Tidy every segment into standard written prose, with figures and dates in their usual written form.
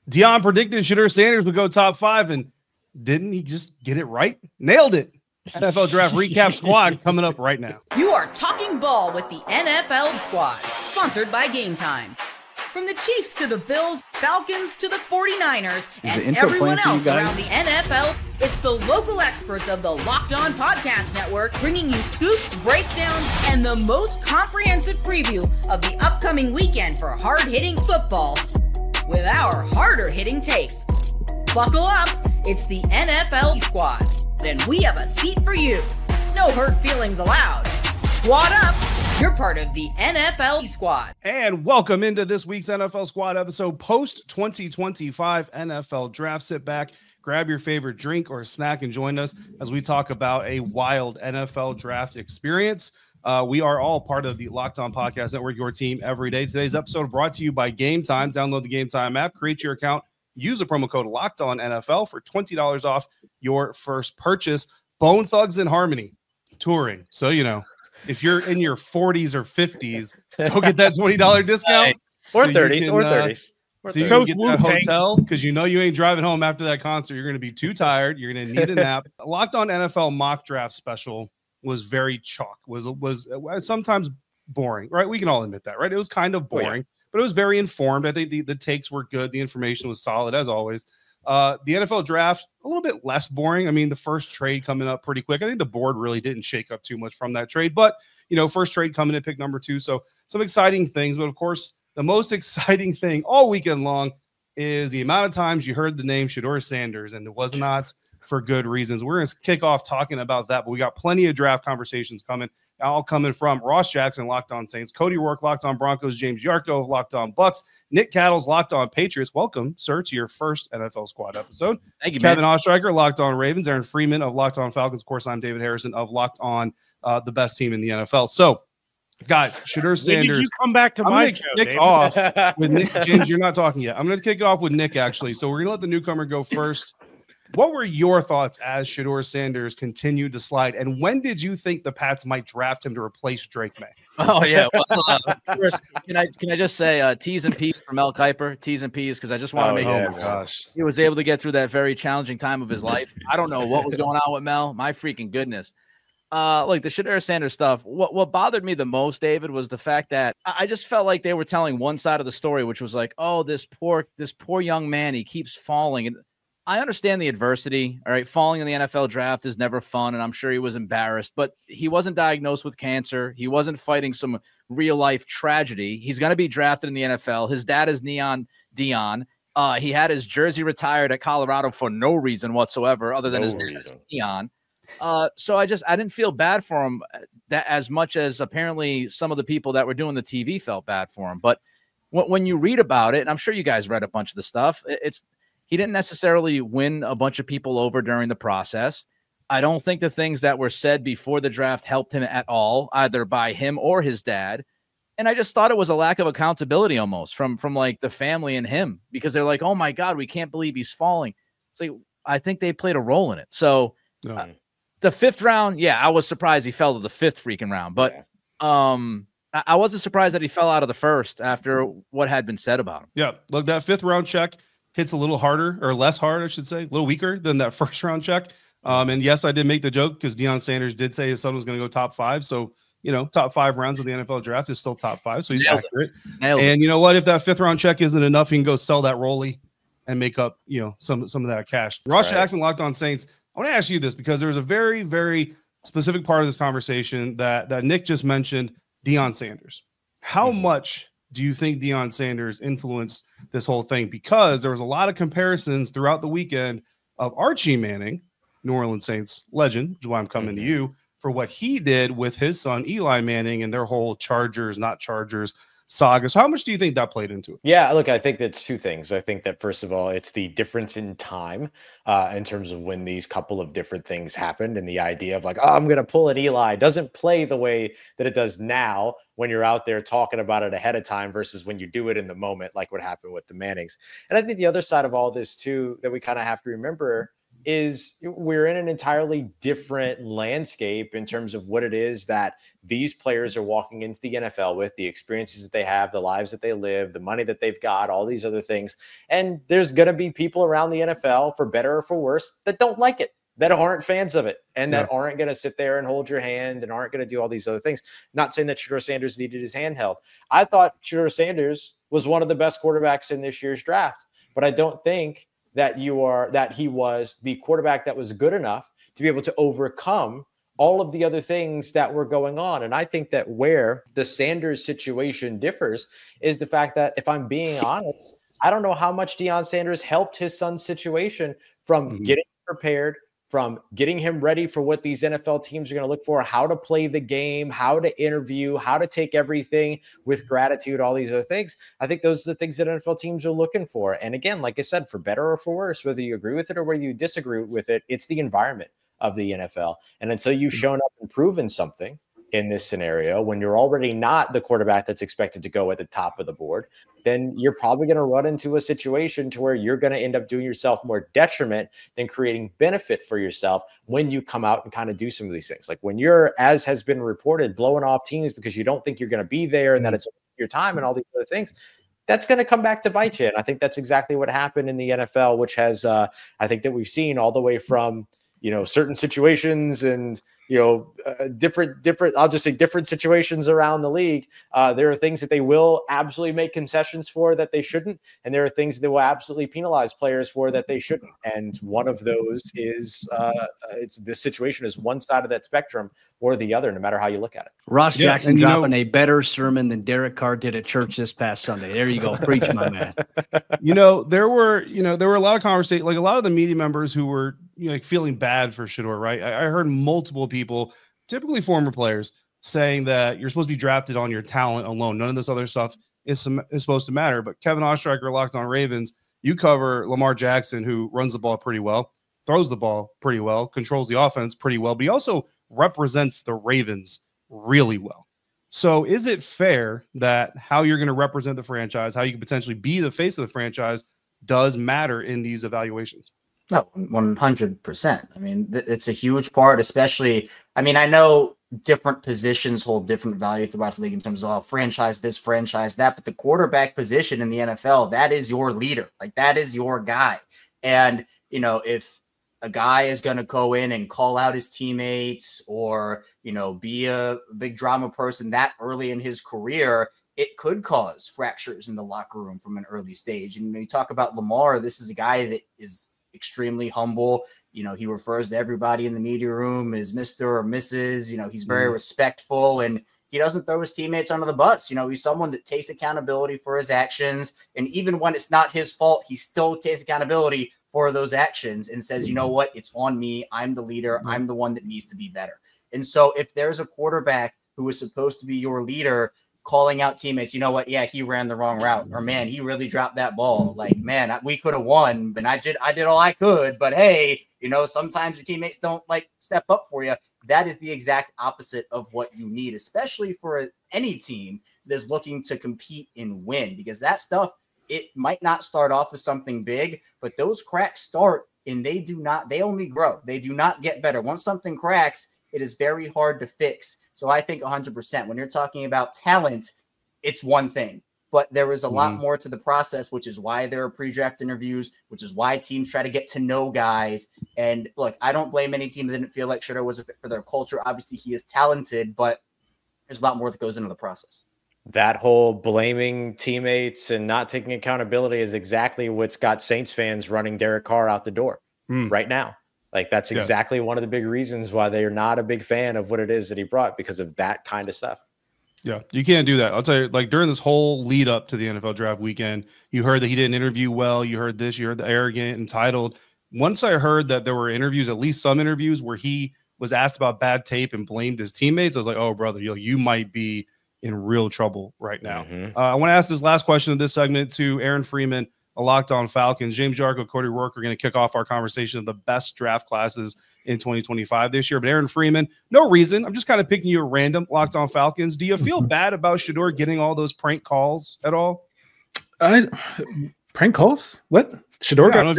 Dion predicted Shedeur Sanders would go top 5, and didn't he just get it right? Nailed it. NFL Draft Recap Squad coming up right now. You are talking ball with the NFL Squad, sponsored by Gametime. From the Chiefs to the Bills, Falcons to the 49ers, and everyone else around the NFL, it's the local experts of the Locked On Podcast Network bringing you scoops, breakdowns, and the most comprehensive preview of the upcoming weekend for hard-hitting football with our harder-hitting takes. Buckle up, it's the NFL Squad, and we have a seat for you. No hurt feelings allowed. Squad up. You're part of the NFL Squad. And welcome into this week's NFL Squad episode, post-2025 NFL Draft. Sit back, grab your favorite drink or snack, and join us as we talk about a wild NFL Draft experience. We are all part of the Locked On Podcast Network, your team every day. Today's episode brought to you by Gametime. Download the Gametime app, create your account, use the promo code LOCKEDONNFL for $20 off your first purchase. Bone Thugs and Harmony touring. So, you know, if you're in your 40s or 50s, go get that $20 discount. Or 30s, or 30s. So you can get that hotel because you know you ain't driving home after that concert. You're going to be too tired. You're going to need a nap. Locked On NFL mock draft special was very chalk. Was sometimes boring, right? We can all admit that, right? It was kind of boring, but it was very informed. I think the takes were good. The information was solid as always. The NFL draft, a little bit less boring. I mean, the first trade coming up pretty quick. I think the board really didn't shake up too much from that trade, but you know, first trade coming in pick number 2. So some exciting things, but of course, the most exciting thing all weekend long is the amount of times you heard the name Shedeur Sanders, and it was not for good reasons. We're going to kick off talking about that, but we got plenty of draft conversations coming, all coming from Ross Jackson, Locked On Saints, Cody Rourke, Locked On Broncos, James Yarko, Locked On Bucks, Nick Cattles, Locked On Patriots. Welcome, sir, to your first NFL Squad episode. Thank you, Kevin man. Ostreicher, Locked On Ravens, Aaron Freeman of Locked On Falcons. Of course, I'm David Harrison of Locked On, the best team in the NFL. So, guys, Shedeur Sanders. When did you come back to my show, kick David? off with Nick. James, you're not talking yet. I'm going to kick it off with Nick, actually. So we're going to let the newcomer go first. What were your thoughts as Shedeur Sanders continued to slide? And when did you think the Pats might draft him to replace Drake May? Oh, yeah. Well, first, can I just say T's and P's for Mel Kiper? T's and P's, because I just want to make sure gosh, he was able to get through that very challenging time of his life. I don't know what was going on with Mel. My freaking goodness. Like the Shedeur Sanders stuff, what bothered me the most, David, was the fact that I just felt like they were telling one side of the story, which was like, oh, this poor young man, he keeps falling. And I understand the adversity. All right, falling in the NFL draft is never fun, and I'm sure he was embarrassed, but he wasn't diagnosed with cancer. He wasn't fighting some real life tragedy. He's going to be drafted in the NFL. His dad is Dion. He had his jersey retired at Colorado for no reason whatsoever, other than his dad is Dion. So I didn't feel bad for him that as much as apparently some of the people that were doing the TV felt bad for him. But when you read about it, and I'm sure you guys read a bunch of the stuff, he didn't necessarily win a bunch of people over during the process. I don't think the things that were said before the draft helped him at all, either by him or his dad. And I just thought it was a lack of accountability almost from like the family and him, because they're like, oh my God, we can't believe he's falling. It's like, I think they played a role in it. So the 5th round, I was surprised he fell to the 5th freaking round, but I wasn't surprised that he fell out of the 1st after what had been said about him. Yeah, look, that 5th round check hits a little harder, or less hard, I should say, a little weaker than that 1st round check. And yes, I did make the joke because Deion Sanders did say his son was going to go top 5. So, you know, top 5 rounds of the NFL draft is still top 5. So he's accurate. And you know what? If that 5th round check isn't enough, he can go sell that Rolly and make up, you know, some of that cash. Ross Jackson, Locked On Saints. I want to ask you this because there was a very, very specific part of this conversation that Nick just mentioned, Deion Sanders. How much do you think Deion Sanders influenced this whole thing? Because there was a lot of comparisons throughout the weekend of Archie Manning, New Orleans Saints legend, which is why I'm coming to you, for what he did with his son, Eli Manning, and their whole Chargers, not Chargers saga. So how much do you think that played into it? Yeah, look, I think that's 2 things. I think that, first of all, it's the difference in time in terms of when these couple of different things happened, and the idea of like, oh, I'm going to pull an Eli doesn't play the way that it does now when you're out there talking about it ahead of time versus when you do it in the moment, like what happened with the Mannings. And I think the other side of all this too, that we kind of have to remember is we're in an entirely different landscape in terms of what it is that these players are walking into the NFL with, the experiences that they have, the lives that they live, the money that they've got, all these other things. And there's going to be people around the NFL, for better or for worse, that don't like it, that aren't fans of it, and that aren't going to sit there and hold your hand and aren't going to do all these other things. Not saying that Shedeur Sanders needed his hand held. I thought Shedeur Sanders was one of the best quarterbacks in this year's draft, but I don't think that he was the quarterback that was good enough to be able to overcome all of the other things that were going on. And I think that where the Sanders situation differs is the fact that, if I'm being honest, I don't know how much Deion Sanders helped his son's situation from getting prepared, from getting him ready for what these NFL teams are going to look for, how to play the game, how to interview, how to take everything with gratitude, all these other things. I think those are the things that NFL teams are looking for. And again, like I said, for better or for worse, whether you agree with it or whether you disagree with it, it's the environment of the NFL. And until you've shown up and proven something in this scenario, when you're already not the quarterback that's expected to go at the top of the board, then you're probably going to run into a situation to where you're going to end up doing yourself more detriment than creating benefit for yourself when you come out and kind of do some of these things. Like when you're, as has been reported, blowing off teams because you don't think you're going to be there and that it's your time and all these other things, that's going to come back to bite you. And I think that's exactly what happened in the NFL, which has, I think that we've seen all the way from, certain situations and, different, I'll just say different situations around the league. There are things that they will absolutely make concessions for that they shouldn't. And there are things that they will absolutely penalize players for that they shouldn't. And one of those is this situation is one side of that spectrum or the other, no matter how you look at it. Ross Jackson dropping a better sermon than Derek Carr did at church this past Sunday. There you go. Preach, my man. There were a lot of conversations, like a lot of the media members who were feeling bad for Shedeur, right? I heard multiple people, typically former players, saying that you're supposed to be drafted on your talent alone. None of this other stuff is supposed to matter. But Kevin Ostreicher, Locked On Ravens, you cover Lamar Jackson, who runs the ball pretty well, throws the ball pretty well, controls the offense pretty well, but he also represents the Ravens really well. So is it fair that how you're going to represent the franchise, how you could potentially be the face of the franchise, does matter in these evaluations? No, 100%. I mean, it's a huge part, especially, I mean, I know different positions hold different value throughout the league in terms of franchise this, franchise that, but the quarterback position in the NFL, that is your leader. Like, that is your guy. And, if a guy is going to go in and call out his teammates or, be a big drama person that early in his career, it could cause fractures in the locker room from an early stage. And when you talk about Lamar, this is a guy that is extremely humble. He refers to everybody in the media room as Mr. or Mrs. He's very respectful, and he doesn't throw his teammates under the bus. He's someone that takes accountability for his actions. And even when it's not his fault, he still takes accountability for those actions and says, you know what, it's on me. I'm the leader. I'm the one that needs to be better. And so if there's a quarterback who is supposed to be your leader calling out teammates, you know what? Yeah, he ran the wrong route, or man, he really dropped that ball. Like, man, we could have won, but I did all I could. But hey, sometimes your teammates don't step up for you. That is the exact opposite of what you need, especially for any team that's looking to compete and win, because that stuff, it might not start off as something big, but those cracks start and they only grow. They do not get better. Once something cracks, it is very hard to fix. So I think 100%, when you're talking about talent, it's one thing, but there is a lot more to the process, which is why there are pre-draft interviews, which is why teams try to get to know guys. And look, I don't blame any team that didn't feel like Shedeur was a fit for their culture. Obviously he is talented, but there's a lot more that goes into the process. That whole blaming teammates and not taking accountability is exactly what's got Saints fans running Derek Carr out the door right now. Like, that's exactly one of the big reasons why they're not a big fan of what it is that he brought, because of that kind of stuff. Yeah, you can't do that. I'll tell you, like, during this whole lead up to the NFL draft weekend, you heard that he didn't interview well. You heard this, you heard the arrogant, entitled. Once I heard that there were interviews, at least some interviews, where he was asked about bad tape and blamed his teammates, I was like, oh, brother, you might be in real trouble right now. I want to ask this last question of this segment to Aaron Freeman, a Locked On Falcons. James Yarko, Cody Rourke are going to kick off our conversation of the best draft classes in 2025 this year. But Aaron Freeman, no reason. I'm just kind of picking you at random. Locked On Falcons. Do you feel bad about Shedeur getting all those prank calls at all? Prank calls? What? Shedeur got I don't know if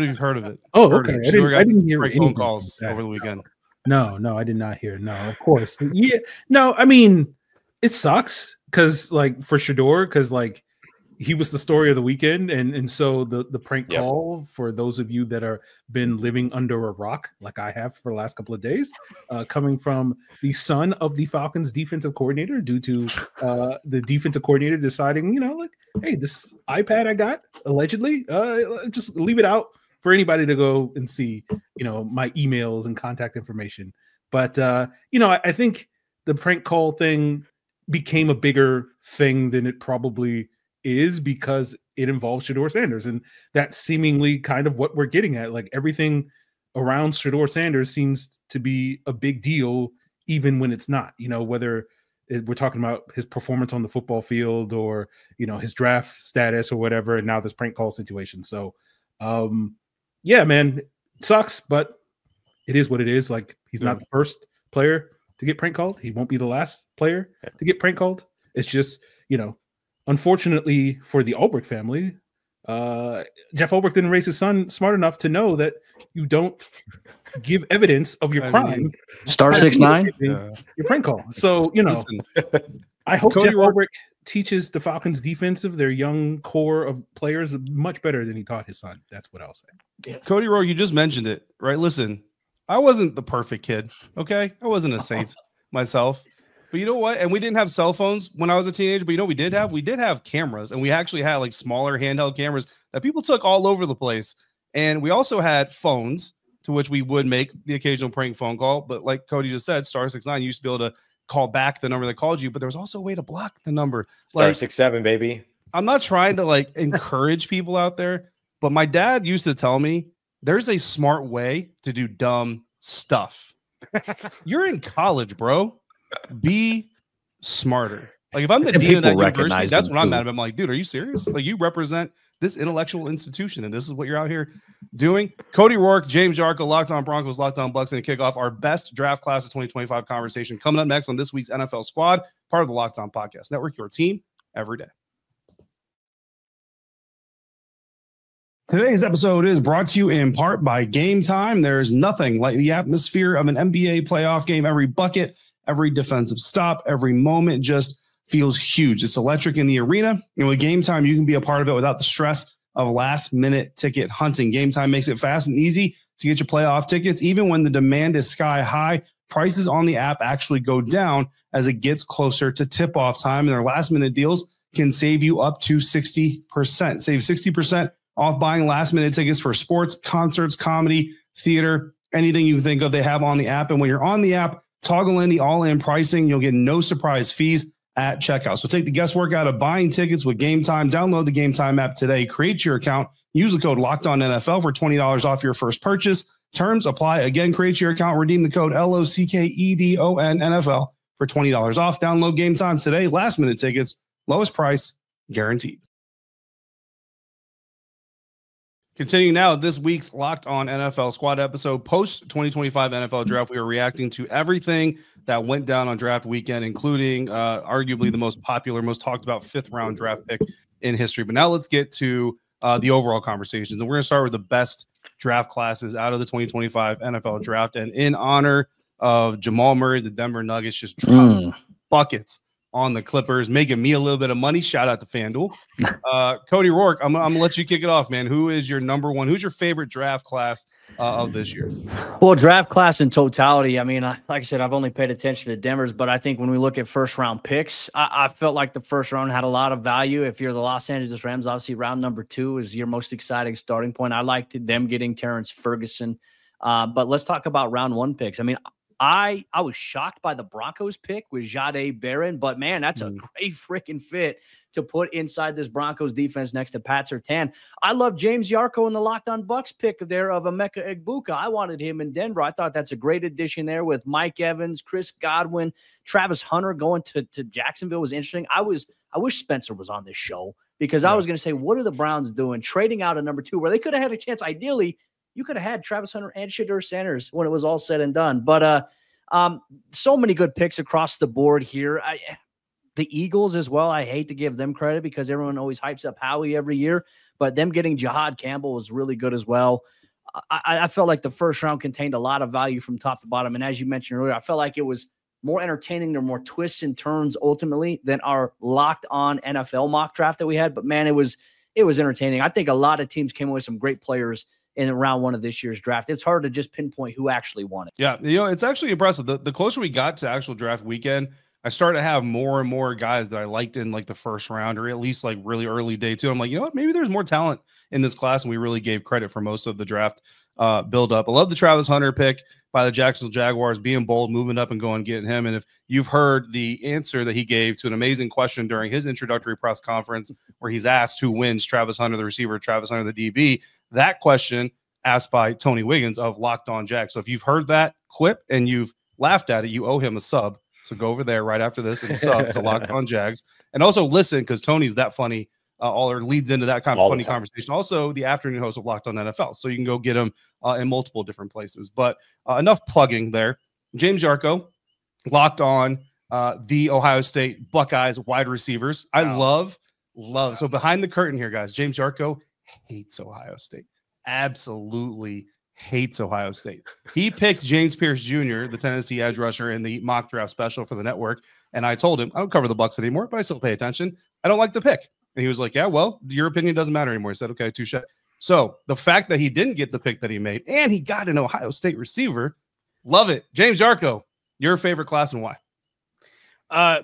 you've heard of it. Oh, okay. I didn't hear any phone calls over the weekend. No, I did not hear. No, of course. Yeah. No, I mean, it sucks because like for Shedeur, because like he was the story of the weekend, and so the prank call for those of you that are been living under a rock like I have for the last couple of days, coming from the son of the Falcons defensive coordinator, due to the defensive coordinator deciding, like, hey, this iPad I got allegedly, just leave it out for anybody to go and see, my emails and contact information. But I think the prank call thing became a bigger thing than it probably is because it involves Shedeur Sanders, and that's seemingly kind of what we're getting at. Like everything around Shedeur Sanders seems to be a big deal, even when it's not. Whether we're talking about his performance on the football field or his draft status or whatever, and now this prank call situation. So, yeah, man, it sucks, but it is what it is. Like he's not the first player to get prank called. He won't be the last player to get prank called. It's just unfortunately for the Ulbrich family, Jeff Ulbrich didn't raise his son smart enough to know that you don't give evidence of your crime. Star 6'9", your prank call. So I hope Jeff Ulbrich teaches the Falcons defensive, their young core of players, much better than he taught his son. That's what I'll say. Yeah. Cody Rowe, you just mentioned it, right? Listen, I wasn't the perfect kid. Okay, I wasn't a saint myself. But you know what? And we didn't have cell phones when I was a teenager. But we did have? We did have cameras, and we actually had like smaller handheld cameras that people took all over the place. And we also had phones to which we would make the occasional prank phone call. But like Cody just said, star 6'9", you used to be able to call back the number that called you. But there was also a way to block the number. Star 6'7", baby. I'm not trying to like encourage people out there, but my dad used to tell me there's a smart way to do dumb stuff. You're in college, bro. Be smarter. Like if I'm the dean of that university, that's what I'm mad about. I'm like, dude, are you serious? Like you represent this intellectual institution, and this is what you're out here doing. Cody Rourke, James Yarko, Locked On Broncos, Locked On Bucks, and a kickoff our best draft class of 2025 conversation coming up next on this week's NFL Squad, part of the Locked On Podcast Network, your team every day. Today's episode is brought to you in part by Gametime. There's nothing like the atmosphere of an NBA playoff game. Every bucket, every defensive stop, every moment just feels huge. It's electric in the arena. And with Gametime, you can be a part of it without the stress of last-minute ticket hunting. Gametime makes it fast and easy to get your playoff tickets. Even when the demand is sky high, prices on the app actually go down as it gets closer to tip-off time. And their last-minute deals can save you up to 60%. Save 60% off buying last-minute tickets for sports, concerts, comedy, theater, anything you can think of they have on the app. And when you're on the app, toggle in the all-in pricing. You'll get no surprise fees at checkout. So take the guesswork out of buying tickets with Gametime. Download the Gametime app today. Create your account. Use the code LOCKEDONNFL for $20 off your first purchase. Terms apply. Again, create your account. Redeem the code LOCKEDONNFL for $20 off. Download Gametime today. Last-minute tickets. Lowest price guaranteed. Continuing now, this week's Locked On NFL Squad episode, post-2025 NFL Draft, we are reacting to everything that went down on draft weekend, including arguably the most popular, most talked about fifth-round draft pick in history. But now let's get to the overall conversations. And we're going to start with the best draft classes out of the 2025 NFL Draft. And in honor of Jamal Murray, the Denver Nuggets just dropped buckets on the Clippers, making me a little bit of money. Shout out to FanDuel. Cody Rourke, I'm gonna let you kick it off, man. Who is your number one? Who's your favorite draft class of this year? Well, draft class in totality. I mean, like I said, I've only paid attention to Denver's, but I think when we look at first round picks, I felt like the first round had a lot of value. If you're the Los Angeles Rams, obviously round number 2 is your most exciting starting point. I liked them getting Terrence Ferguson. But let's talk about round 1 picks. I mean, I was shocked by the Broncos pick with Jahdae Barron, but man, that's a great freaking fit to put inside this Broncos defense next to Pat Surtain. I love James Yarko in the Locked On Bucks pick there of Emeka Egbuka. I wanted him in Denver. I thought that's a great addition there with Mike Evans, Chris Godwin, Travis Hunter going to Jacksonville was interesting. I wish Spencer was on this show because I was going to say, what are the Browns doing? Trading out a number 2 where they could have had a chance. Ideally, you could have had Travis Hunter and Shedeur Sanders when it was all said and done. But so many good picks across the board here. The Eagles as well, I hate to give them credit because everyone always hypes up Howie every year. but them getting Jihad Campbell was really good as well. I felt like the first round contained a lot of value from top to bottom. And as you mentioned earlier, I felt like it was more entertaining. There were more twists and turns ultimately than our locked on NFL mock draft that we had. But man, it was entertaining. I think a lot of teams came away with some great players in round one of this year's draft. It's hard to just pinpoint who actually won it. Yeah, it's actually impressive. The closer we got to actual draft weekend, I started to have more and more guys that I liked in like the first round, or at least like really early day two. I'm like, you know what? Maybe there's more talent in this class, and we really gave credit for most of the draft build up. I love the Travis Hunter pick by the Jacksonville Jaguars, being bold, moving up and going getting him. And if you've heard the answer that he gave to an amazing question during his introductory press conference, where he's asked who wins, Travis Hunter the receiver, Travis Hunter the DB, that question asked by Tony Wiggins of Locked On Jags. So if you've heard that quip and you've laughed at it, you owe him a sub. So go over there right after this and sub to Locked On Jags, and also listen, because Tony's that funny, or leads into that kind of funny conversation. Also, the afternoon host of Locked On NFL, so you can go get him in multiple different places. But enough plugging there. James Yarko, Locked On the Ohio State Buckeyes wide receivers. I love. So behind the curtain here, guys, James Yarko hates Ohio State. Absolutely hates Ohio State. He picked James Pierce Jr., the Tennessee edge rusher, in the mock draft special for the network. And I told him, I don't cover the Bucs anymore, but I still pay attention. I don't like the pick. And he was like, yeah, well, your opinion doesn't matter anymore. I said, okay, touche. So the fact that he didn't get the pick that he made, and he got an Ohio State receiver, love it. James Yarko, your favorite class and why?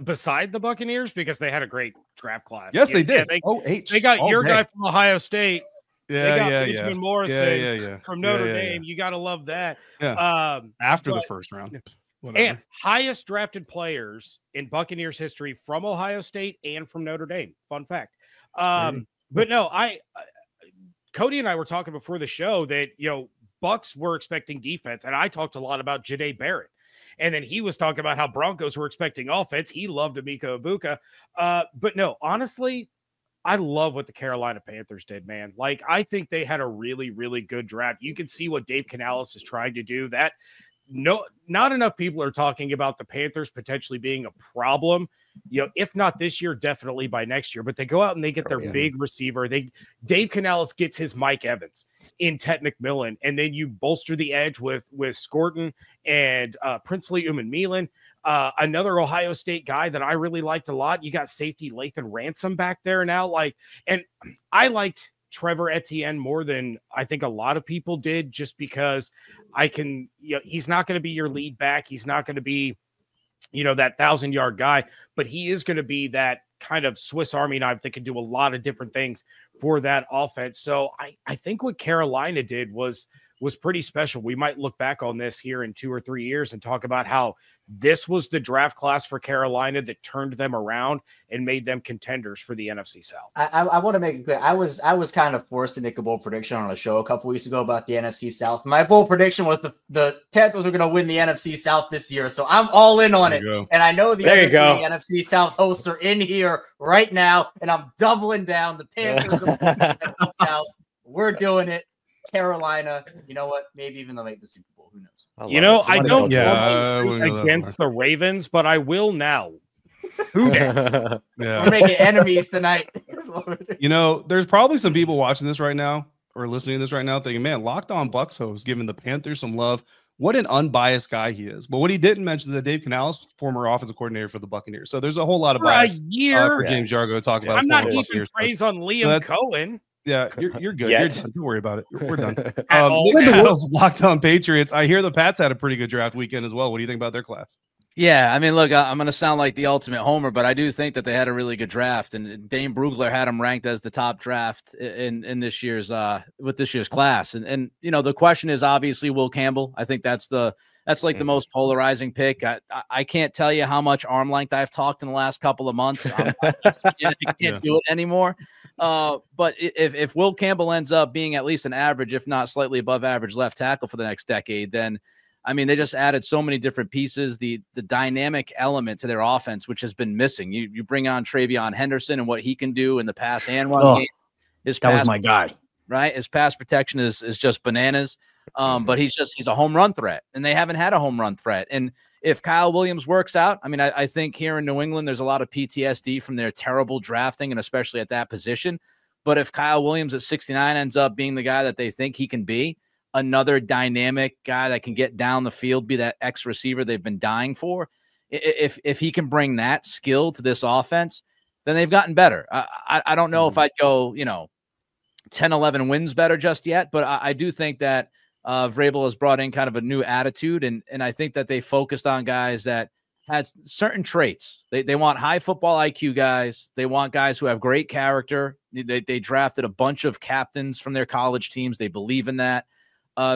Beside the Buccaneers, because they had a great draft class. Yes, they did. They got your guy from Ohio State. Yeah, Benjamin Morrison from Notre Dame. You got to love that. Yeah. After the first round. Whatever. And highest drafted players in Buccaneers history from Ohio State and from Notre Dame. Fun fact. But no, Cody and I were talking before the show that, Bucs were expecting defense, and I talked a lot about Jahdae Barrett. And then he was talking about how Broncos were expecting offense. He loved Emeka Egbuka. But no, honestly, I love what the Carolina Panthers did, man. Like, I think they had a really, really good draft. You can see what Dave Canales is trying to do. Not enough people are talking about the Panthers potentially being a problem. If not this year, definitely by next year. But they go out and they get their big receiver. Dave Canales gets his Mike Evans in Ted McMillan, and then you bolster the edge with Scorton and Princely Umanmielen, another Ohio State guy that I really liked a lot. You got safety Lathan Ransom back there now. And I liked Trevor Etienne more than I think a lot of people did, just because he's not going to be your lead back. He's not going to be, that 1,000-yard guy, but he is going to be that kind of Swiss Army knife that can do a lot of different things for that offense. So I think what Carolina did was pretty special. We might look back on this here in 2 or 3 years and talk about how this was the draft class for Carolina that turned them around and made them contenders for the NFC South. I want to make it clear. I was kind of forced to make a bold prediction on a show a couple weeks ago about the NFC South. My bold prediction was the Panthers were going to win the NFC South this year. So I'm all in on it. And I know the other three NFC South hosts are in here right now, and I'm doubling down. The Panthers are winning the NFC South. We're doing it. Carolina, you know what? Maybe even they'll make the Super Bowl. Who knows? I don't against the Ravens, but I will now. Who knows? We're making enemies tonight. There's probably some people watching this right now or listening to this right now thinking, man, Locked On Bucs host giving the Panthers some love. What an unbiased guy he is. But what he didn't mention is that Dave Canales, former offensive coordinator for the Buccaneers. So there's a whole lot of bias for James Yarko to talk about. I'm not keeping praise on Liam Cohen. Yeah, you're good. You're done. Don't worry about it. We're done. Nick Cattles, Locked On Patriots. I hear the Pats had a pretty good draft weekend as well. What do you think about their class? Yeah, I mean, look, I'm going to sound like the ultimate homer, but I do think that they had a really good draft, and Dane Brugler had them ranked as the top draft in this year's with this year's class. And the question is obviously Will Campbell. I think that's like the most polarizing pick. I can't tell you how much arm length I've talked in the last couple of months. I can't do it anymore. But if Will Campbell ends up being at least an average, if not slightly above average left tackle for the next decade, then I mean, they just added so many different pieces, the dynamic element to their offense, which has been missing. You bring on Travion Henderson and what he can do in the pass and run game. That was my guy. Right? His pass protection is just bananas. But he's a home run threat, and they haven't had a home run threat. And if Kyle Williams works out, I mean, I think here in New England, there's a lot of PTSD from their terrible drafting, and especially at that position. But if Kyle Williams at 69 ends up being the guy that they think he can be, another dynamic guy that can get down the field, be that X receiver they've been dying for, if he can bring that skill to this offense, then they've gotten better. I don't know if I'd go, 10, 11 wins better just yet, but I do think that Vrabel has brought in kind of a new attitude, and I think that they focused on guys that had certain traits. They want high football IQ guys. They want guys who have great character. They drafted a bunch of captains from their college teams. They believe in that.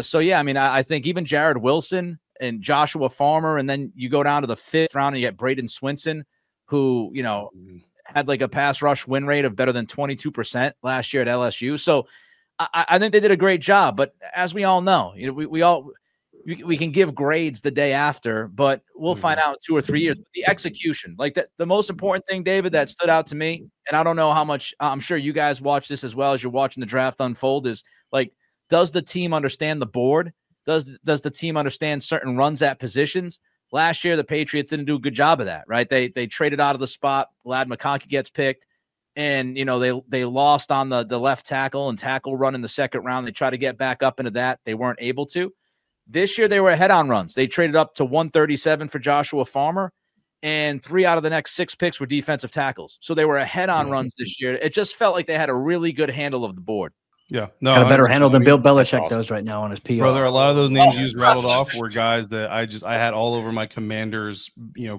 So, yeah, I mean, I think even Jared Wilson and Joshua Farmer, and then you go down to the 5th round and you get Braden Swinson, who, had like a pass rush win rate of better than 22% last year at LSU. So I think they did a great job. But as we all know, we can give grades the day after, but we'll find out in 2 or 3 years. But the execution, like that, the most important thing, David, that stood out to me, and I don't know how much, I'm sure you guys watch this as well as you're watching the draft unfold, is like, does the team understand the board? Does the team understand certain runs at positions? Last year, the Patriots didn't do a good job of that, right? They traded out of the spot. Lad McConkey gets picked, and they lost on the left tackle and tackle run in the 2nd round. They tried to get back up into that. They weren't able to. This year, they were ahead on runs. They traded up to 137 for Joshua Farmer, and 3 out of the next 6 picks were defensive tackles. So they were ahead on runs this year. It just felt like they had a really good handle of the board. Yeah, no, got a better handle than Bill Belichick does right now on his PR. Brother, a lot of those names you just rattled off were guys that I had all over my Commanders,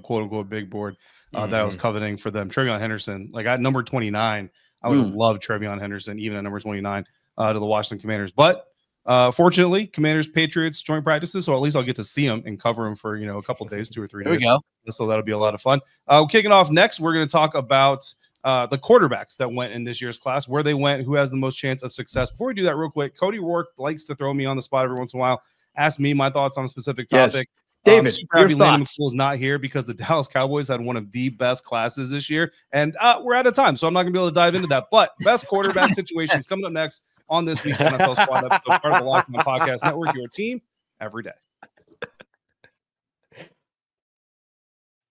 quote unquote big board that I was coveting for them. Trevion Henderson, like at number 29, I would have loved Trevion Henderson even at number 29 to the Washington Commanders. But fortunately, Commanders Patriots joint practices, so at least I'll get to see them and cover them for a couple days, 2 or 3 days. There we go. So that'll be a lot of fun. Kicking off next, we're going to talk about the quarterbacks that went in this year's class, where they went, who has the most chance of success. Before we do that real quick, Cody Rourke likes to throw me on the spot every once in a while, ask me my thoughts on a specific topic. David, your Landon thoughts. is not here because the Dallas Cowboys had one of the best classes this year, and we're out of time, so I'm not going to be able to dive into that. But best quarterback situations coming up next on this week's NFL Squad episode, part of the Locked On Podcast Network, your team every day.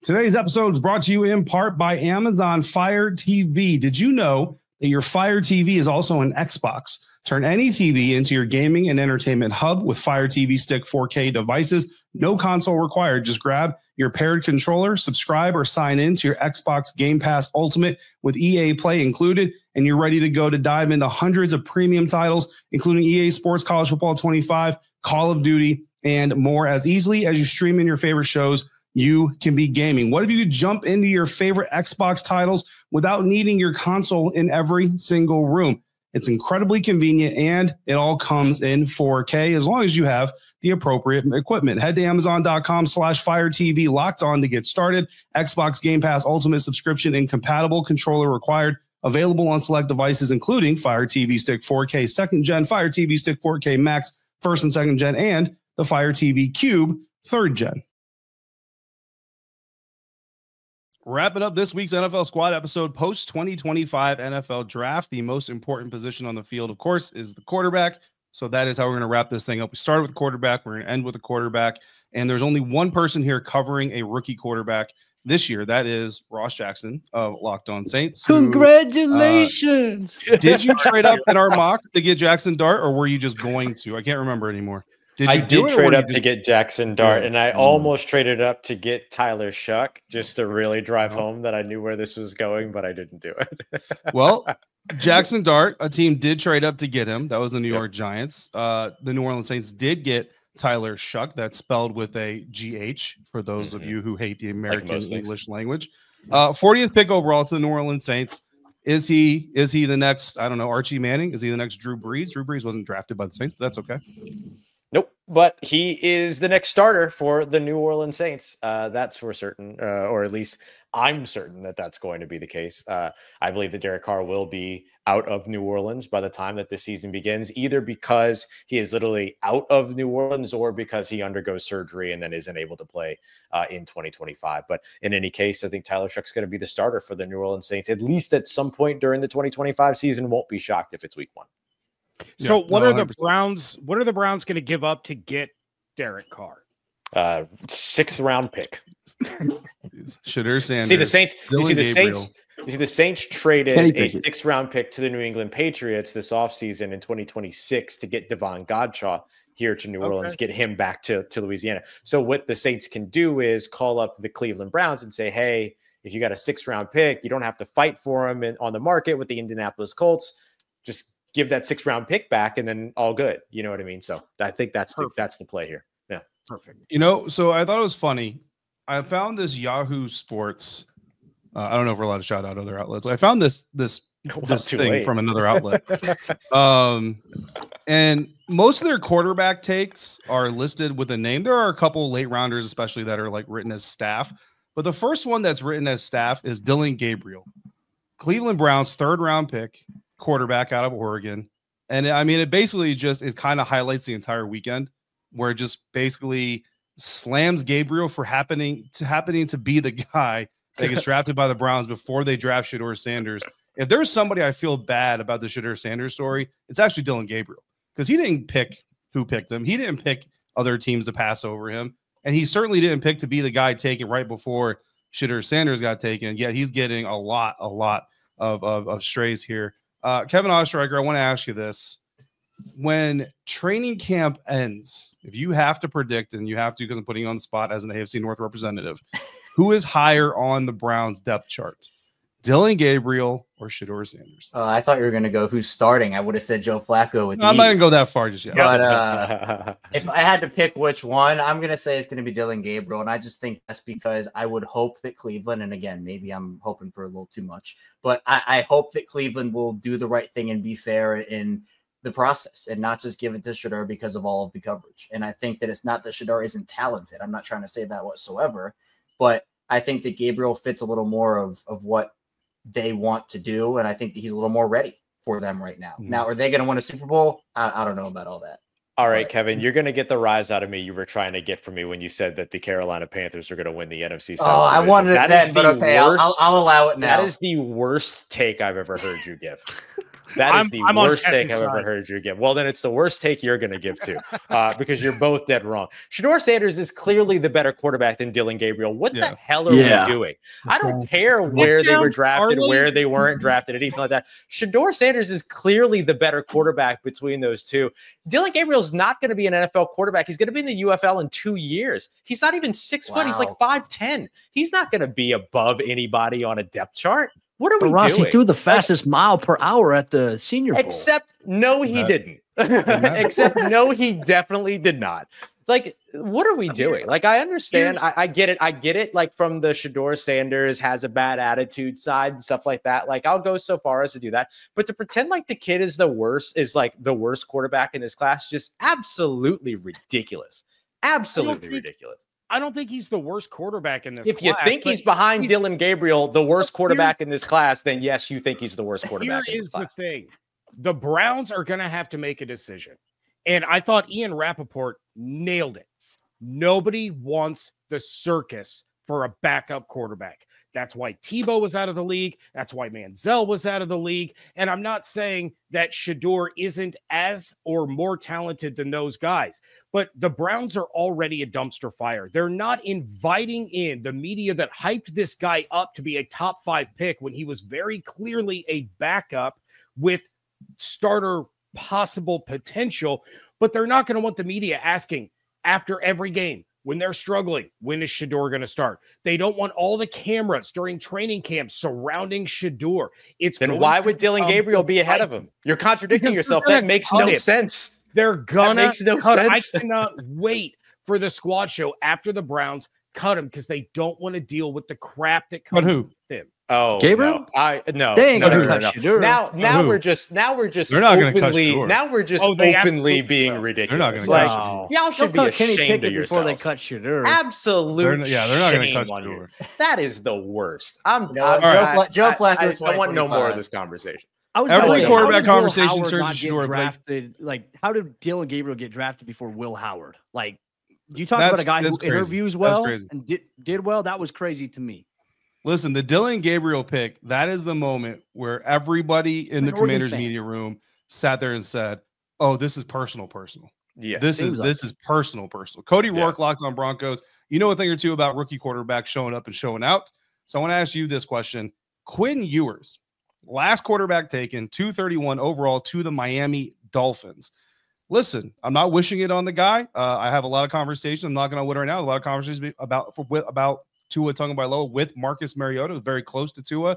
Today's episode is brought to you in part by Amazon Fire TV. Did you know that your Fire TV is also an Xbox? Turn any TV into your gaming and entertainment hub with Fire TV Stick 4K devices. No console required. Just grab your paired controller, subscribe or sign in to your Xbox Game Pass Ultimate with EA Play included, and you're ready to go to dive into hundreds of premium titles, including EA Sports, College Football 25, Call of Duty, and more. As easily as you stream in your favorite shows, you can be gaming. What if you could jump into your favorite Xbox titles without needing your console in every single room? It's incredibly convenient, and it all comes in 4K as long as you have the appropriate equipment. Head to Amazon.com/Fire TV Locked On to get started. Xbox Game Pass Ultimate subscription and compatible controller required. Available on select devices, including Fire TV Stick 4K 2nd Gen, Fire TV Stick 4K Max 1st and 2nd Gen, and the Fire TV Cube 3rd Gen. Wrapping up this week's NFL Squad episode, post-2025 NFL Draft. The most important position on the field, of course, is the quarterback. So that is how we're going to wrap this thing up. We started with the quarterback. We're going to end with the quarterback. And there's only one person here covering a rookie quarterback this year. That is Ross Jackson of Locked On Saints. Congratulations. Did you trade up in our mock to get Jackson Dart, or were you just going to? I can't remember anymore. I did trade up to get Jackson Dart, and I almost traded up to get Tyler Shuck just to really drive home that I knew where this was going, but I didn't do it. Well, Jackson Dart, a team did trade up to get him. That was the New York Giants. The New Orleans Saints did get Tyler Shuck. That's spelled with a GH for those of you who hate the American English language. 40th pick overall to the New Orleans Saints. Is he the next, I don't know, Archie Manning? Is he the next Drew Brees? Drew Brees wasn't drafted by the Saints, but that's okay. Nope, but he is the next starter for the New Orleans Saints. That's for certain, or at least I'm certain that that's going to be the case. I believe that Derek Carr will be out of New Orleans by the time that the season begins, either because he is literally out of New Orleans or because he undergoes surgery and then isn't able to play in 2025. But in any case, I think Tyler Shuck's going to be the starter for the New Orleans Saints, at least at some point during the 2025 season. Won't be shocked if it's week 1. So what are the Browns? What are the Browns going to give up to get Derek Carr? 6th round pick. Shedeur Sanders. See the Saints. You see the Saints. You see, the Saints traded a 6th-round pick to the New England Patriots this offseason in 2026 to get Devon Godchaux here to New Orleans, get him back to Louisiana. So what the Saints can do is call up the Cleveland Browns and say, hey, if you got a 6th-round pick, you don't have to fight for him on the market with the Indianapolis Colts. Just give that 6th-round pick back, and then all good. You know what I mean? So I think that's the play here. Yeah, perfect. You know, so I thought it was funny. I found this Yahoo Sports. I don't know if we're allowed to shout out other outlets. I found this thing from another outlet. And most of their quarterback takes are listed with a name. There are a couple late rounders, especially that are like written as staff. But the first one that's written as staff is Dylan Gabriel, Cleveland Browns 3rd-round pick, quarterback out of Oregon. And I mean, it basically just it kind of highlights the entire weekend, where it just basically slams Gabriel for happening to be the guy that gets drafted by the Browns before they draft Shedeur Sanders. If there's somebody I feel bad about the Shedeur Sanders story, it's actually Dylan Gabriel, because he didn't pick who picked him. He didn't pick other teams to pass over him. And he certainly didn't pick to be the guy taken right before Shedeur Sanders got taken. Yet he's getting a lot of strays here. Kevin Ostreicher, I want to ask you this. When training camp ends, if you have to predict, and you have to because I'm putting you on the spot as an AFC North representative, who is higher on the Browns depth chart? Dylan Gabriel or Shedeur Sanders? I thought you were going to go who's starting. I would have said Joe Flacco. I'm not going to go that far just yet. But if I had to pick which one, I'm going to say it's going to be Dylan Gabriel. And I just think that's because I would hope that Cleveland, and again, maybe I'm hoping for a little too much, but I hope that Cleveland will do the right thing and be fair in the process and not just give it to Shedeur because of all of the coverage. And I think that it's not that Shedeur isn't talented. I'm not trying to say that whatsoever, but I think that Gabriel fits a little more of what they want to do. And I think that he's a little more ready for them right now. Now, are they going to win a Super Bowl? I don't know about all that. All right, Kevin, you're going to get the rise out of me you were trying to get from me when you said that the Carolina Panthers are going to win the NFC South. Oh, I wanted it then, but okay, I'll allow it now. That is the worst take I've ever heard you give. That is the worst take I've ever heard you give. Well, then it's the worst take you're going to give too, because you're both dead wrong. Shedeur Sanders is clearly the better quarterback than Dylan Gabriel. What the hell are we doing? I don't care where they were drafted, where they weren't drafted, anything like that. Shedeur Sanders is clearly the better quarterback between those two. Dylan Gabriel's not going to be an NFL quarterback. He's going to be in the UFL in 2 years. He's not even 6 foot. He's like 5'10". He's not going to be above anybody on a depth chart. What are we doing? He threw the fastest mile per hour at the Senior Bowl. Except, no, he didn't. Except, no, he definitely did not. Like, what are we doing? Like, I understand. I get it. I get it. Like, from the Shedeur Sanders has a bad attitude side and stuff like that. Like, I'll go so far as to do that. But to pretend like the kid is the worst quarterback in this class, just absolutely ridiculous. Absolutely ridiculous. I don't think he's the worst quarterback in this class. If you think he's behind Dylan Gabriel, the worst quarterback in this class, then yes, you think he's the worst quarterback in this class. Here is the thing. The Browns are going to have to make a decision. And I thought Ian Rappaport nailed it. Nobody wants the circus for a backup quarterback. That's why Tebow was out of the league. That's why Manziel was out of the league. And I'm not saying that Shedeur isn't as or more talented than those guys, but the Browns are already a dumpster fire. They're not inviting in the media that hyped this guy up to be a top 5 pick when he was very clearly a backup with starter possible potential, but they're not going to want the media asking after every game, when they're struggling, when is Shedeur going to start? They don't want all the cameras during training camps surrounding Shedeur. Then why would Dylan Gabriel be ahead of him? You're contradicting yourself. That makes no sense. They're gonna that makes no sense. I cannot wait for the squad show after the Browns cut him because they don't want to deal with the crap that comes with him. Oh, Gabriel? No. They ain't gonna cut Shedeur. Now we're just they're not gonna cut Shedeur. Now we're just openly being ridiculous. They're not gonna cut Shedeur. Y'all should be ashamed of yourselves before they cut Shedeur. Absolutely. They're not gonna cut Shedeur. That is the worst. Joe Flacco. I want no more of this conversation. Every quarterback conversation turns to Shedeur. Drafted. Like, how did Dylan Gabriel get drafted before Will Howard? Like, you talk about a guy who interviews well and did well. That was crazy to me. Listen, the Dylan Gabriel pick, that is the moment where everybody in the Commanders media room sat there and said, oh, this is personal. Yeah, this is personal. Cody Rourke, Locked on Broncos. You know a thing or two about rookie quarterbacks showing up and showing out. So I want to ask you this question. Quinn Ewers, last quarterback taken, 231 overall to the Miami Dolphins. Listen, I'm not wishing it on the guy. I have a lot of conversations. I'm not going to win right now. A lot of conversations about Tua Tagovailoa with Marcus Mariota, very close to Tua.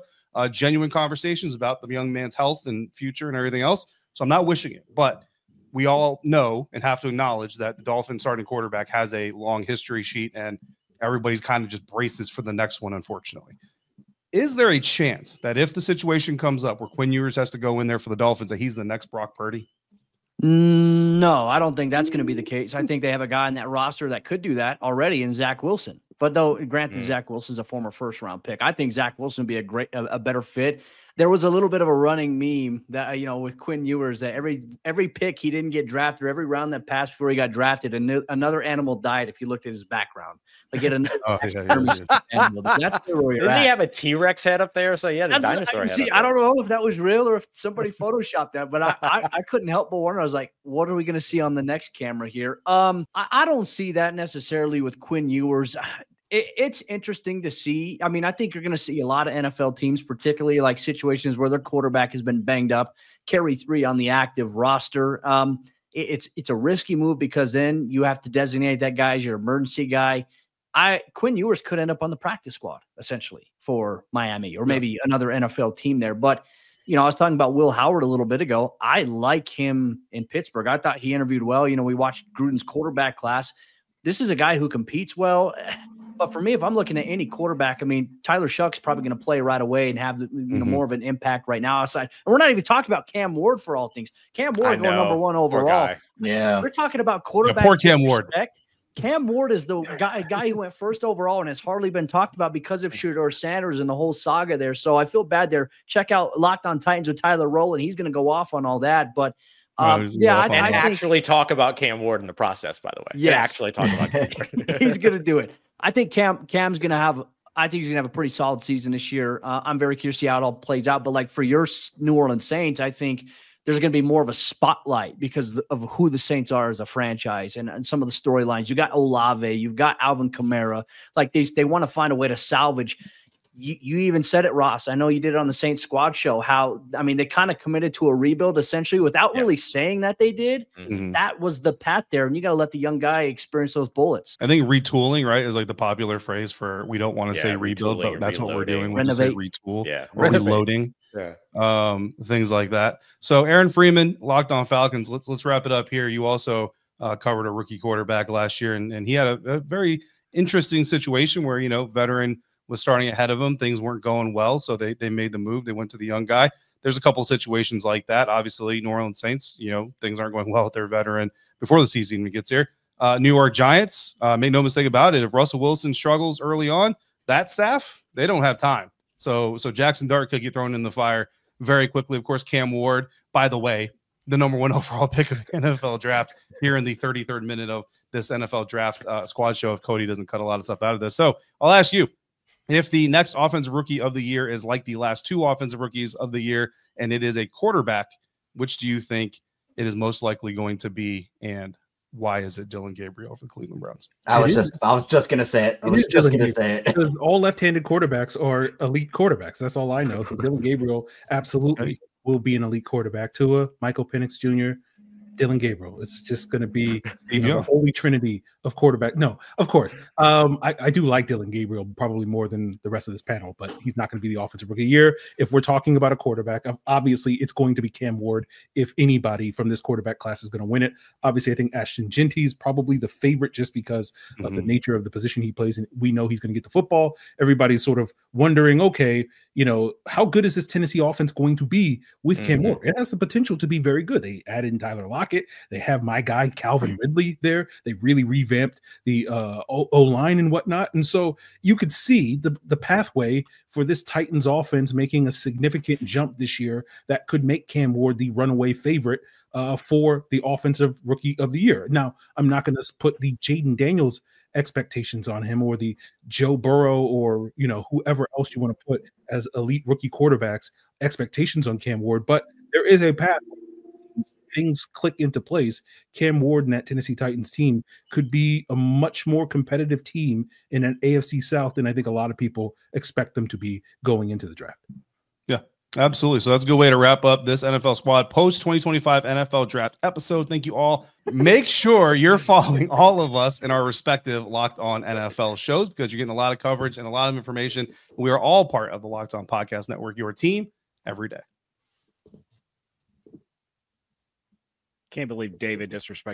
Genuine conversations about the young man's health and future and everything else. So I'm not wishing it, but we all know and have to acknowledge that the Dolphins starting quarterback has a long history sheet, and everybody's kind of just braces for the next one, unfortunately. Is there a chance that if the situation comes up where Quinn Ewers has to go in there for the Dolphins, that he's the next Brock Purdy? No, I don't think that's going to be the case. I think they have a guy in that roster that could do that already in Zach Wilson. But though, granted, Zach Wilson's a former first-round pick, I think Zach Wilson would be a better fit. There was a little bit of a running meme that with Quinn Ewers that every pick he didn't get drafted, or every round that passed before he got drafted, another animal died. If you looked at his background, like another animal. That's where Didn't he have a T-Rex head up there? So he had a dinosaur head. I don't know if that was real or if somebody photoshopped that, but I couldn't help but wonder. I was like, what are we going to see on the next camera here? I don't see that necessarily with Quinn Ewers. It's interesting to see. I mean, I think you're going to see a lot of NFL teams, particularly like situations where their quarterback has been banged up, carry 3 on the active roster. It's a risky move because then you have to designate that guy as your emergency guy. Quinn Ewers could end up on the practice squad essentially for Miami or maybe another NFL team there. But I was talking about Will Howard a little bit ago. I like him in Pittsburgh. I thought he interviewed well. We watched Gruden's quarterback class. This is a guy who competes well. But for me, if I'm looking at any quarterback, I mean, Tyler Shuck's probably going to play right away and have more of an impact right now outside. And we're not even talking about Cam Ward for all things. Cam Ward going number 1 overall. Yeah. We're talking about quarterback. Poor Cam Ward. Cam Ward is the guy who went first overall and has hardly been talked about because of Shedeur Sanders and the whole saga there. So I feel bad there. Check out Locked on Titans with Tyler Rowland. He's going to go off on all that. But I actually talk about Cam Ward in the process, by the way. Yes. Actually talk about Cam Ward. He's going to do it. I think Cam's going to have – I think he's going to have a pretty solid season this year. I'm very curious to see how it all plays out. But, like, for your New Orleans Saints, I think there's going to be more of a spotlight because of who the Saints are as a franchise and some of the storylines. You got Olave. You've got Alvin Kamara. Like, they want to find a way to salvage – You even said it, Ross. I know you did it on the Saints Squad show. How, I mean, they kind of committed to a rebuild essentially without really saying that they did. That was the path there, and you got to let the young guy experience those bullets. I think retooling, right, is like the popular phrase for we don't want to say rebuild, but that's what we're doing. We just say retool, or reloading, things like that. So Aaron Freeman, Locked on Falcons. Let's wrap it up here. You also covered a rookie quarterback last year, and he had a very interesting situation where veteran was starting ahead of him. Things weren't going well, so they made the move. They went to the young guy. There's a couple of situations like that. Obviously, New Orleans Saints, things aren't going well with their veteran before the season gets here. New York Giants, make no mistake about it. If Russell Wilson struggles early on, that staff, they don't have time. So Jackson Dart could get thrown in the fire very quickly. Of course, Cam Ward, by the way, the number 1 overall pick of the NFL draft here in the 33rd minute of this NFL draft squad show, if Cody doesn't cut a lot of stuff out of this. So I'll ask you, if the next offensive rookie of the year is like the last 2 offensive rookies of the year, and it is a quarterback, which do you think it is most likely going to be, and why is it Dylan Gabriel for the Cleveland Browns? I was just gonna say it. I was just gonna say it. Because all left-handed quarterbacks are elite quarterbacks. That's all I know. So Dylan Gabriel absolutely will be an elite quarterback. Tua, Michael Penix Jr., Dylan Gabriel. It's just going to be the holy trinity of quarterback. No, of course. I do like Dylan Gabriel probably more than the rest of this panel, but he's not going to be the offensive rookie of the year. If we're talking about a quarterback, obviously it's going to be Cam Ward. If anybody from this quarterback class is going to win it, obviously I think Ashton Genty is probably the favorite just because of the nature of the position he plays. And we know he's going to get the football. Everybody's sort of wondering, okay, how good is this Tennessee offense going to be with Cam Ward? It has the potential to be very good. They added in Tyler Lockett. They have my guy, Calvin Ridley there. They really revamped the O-line and whatnot. And so you could see the pathway for this Titans offense making a significant jump this year that could make Cam Ward the runaway favorite for the offensive rookie of the year. Now, I'm not going to put the Jaden Daniels expectations on him or the Joe Burrow or whoever else you want to put as elite rookie quarterbacks expectations on Cam Ward, but there is a path. Things click into place. Cam Ward and that Tennessee Titans team could be a much more competitive team in an AFC South than I think a lot of people expect them to be going into the draft. Yeah, absolutely. So that's a good way to wrap up this NFL Squad post 2025 NFL Draft episode. Thank you all. Make sure you're following all of us in our respective Locked On NFL shows because you're getting a lot of coverage and a lot of information. We are all part of the Locked On Podcast Network, your team every day. Can't believe David disrespected